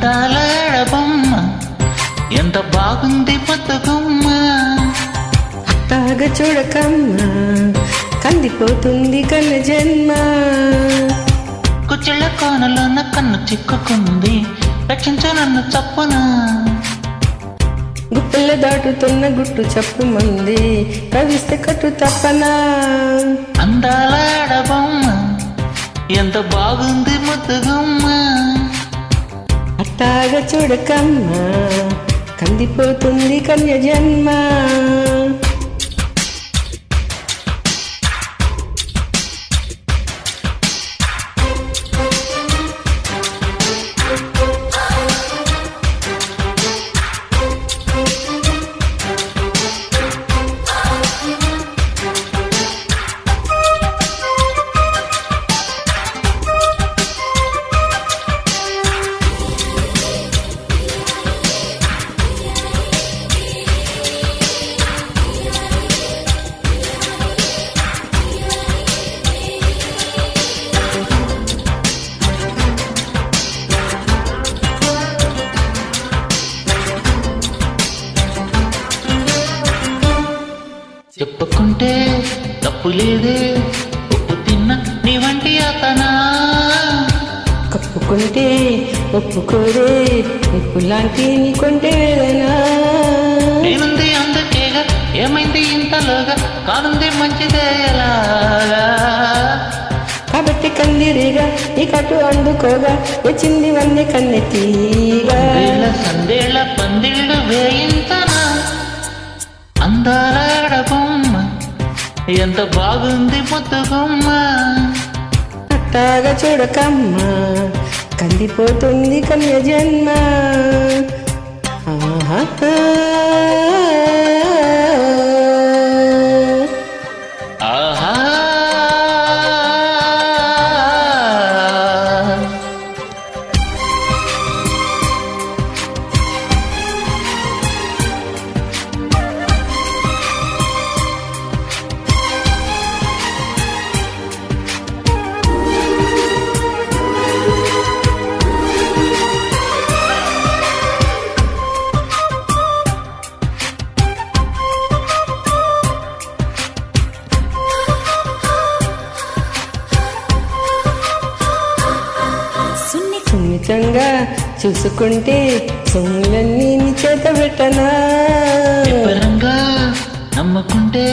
అందాల బొమ్మ ఎంత బాగుంది బతుకమ్మ. అట్టాగా చూడకమ్మ కందిపోతుంది కన్న జన్మ. కుచ్చిళ్ళ కోనలోన కన్ను చిక్కుకుంది రక్షించు నన్ను చప్పున. గుప్పెల్ల దాటుతున్న గుట్టు చెప్పు మంది కవిస్తే కట్టు తప్పనా. అందాల బొమ్మ ఎంత బాగుంది ముద్దుగుమ్మ. అట్టాగా చూడకమ్మ కందిపోతుంది కన్య జన్మ. చెప్పుకుంటే తప్పు లేదే ఉప్పు తిన్న నీ వంటి అతనా. కప్పుకుంటే ఒప్పుకోరే ఉప్పు లాంటి నీ కొంటే వేదనా. నేనుంది అందుకేగా ఏమైంది ఇంతలోగా కానుంది మంచిదే ఎలాగా. కాబట్టి కందిరిగా నీ కట్టు అందుకోగా వచ్చింది వన్నె కన్నెతీగా. సందేళ్ల పందిళ్ళు వేయించనా. అందాల బొమ్మ ఎంత బాగుంది ముద్దుగుమ్మ. అట్టాగా చూడకమ్మ కందిపోతుంది కన్య జన్మ. ఆహా సున్నితంగా చూసుకుంటే సొమ్ములన్నీ నీ చేత పెట్టనా. వివరంగా నమ్ముకుంటే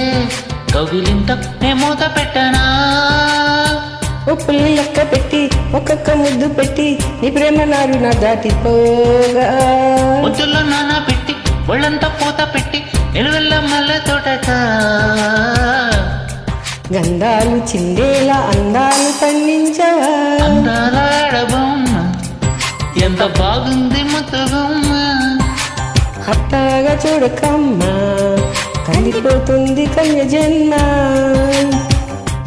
కౌగిలింత నే మూత పెట్టనా. ఉప్పుల్ని లెక్క పెట్టి ఒక్కొక్క ముద్దు పెట్టి నీ ప్రేమ నారు నా దాటిపోగా. ముద్దుల్లో నానా పెట్టి ఒళ్ళంతా పూత పెట్టి నిలువెల్ల మల్లె తోటక. గంధాలు చిందేలా అందాలు పండించవా. అందాల బొమ్మ ఎంత బాగుంది ముద్దుగుమ్మ. అట్టాగా చూడకమ్మ కందిపోతుంది కన్య జన్మ.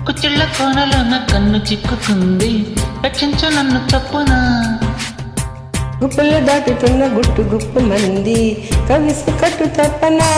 కుచ్చిళ్ళ కోనలో నా కన్ను చిక్కుకుంది రక్షించు నన్ను చప్పున. గుప్పలు దాటుతున్న గుట్టు గుప్పు మంది కవిసి కట్టు తప్పనా.